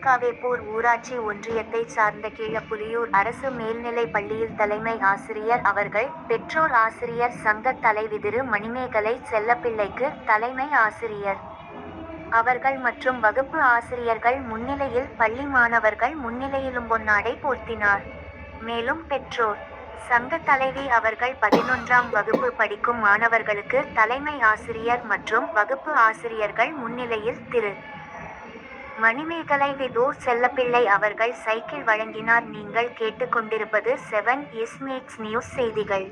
திருக்காவேப்பூர் ஊராட்சி ஒன்றியத்தை சார்ந்த கீழப்புலியூர் அரசு மேல்நிலைப் பள்ளியில் தலைமை ஆசிரியர் அவர்கள் பெற்றோர் ஆசிரியர் சங்க தலைவி திரு மணிமேகலை செல்லப்பிள்ளைக்கு தலைமை ஆசிரியர் அவர்கள் மற்றும் வகுப்பு ஆசிரியர்கள் முன்னிலையில் பள்ளி மாணவர்கள் முன்னிலையிலும் பொன்னாடை போர்த்தினார். மேலும் பெற்றோர் சங்க தலைவி அவர்கள் 11ஆம் வகுப்பு படிக்கும் மாணவர்களுக்கு தலைமை ஆசிரியர் மற்றும் வகுப்பு ஆசிரியர்கள் முன்னிலையில் திரு மணிமேகலை விதோ செல்லப்பிள்ளை அவர்கள் சைக்கிள் வழங்கினார். நீங்கள் கேட்டுக்கொண்டிருப்பது 7 எஸ் மேக்ஸ் நியூஸ் செய்திகள்.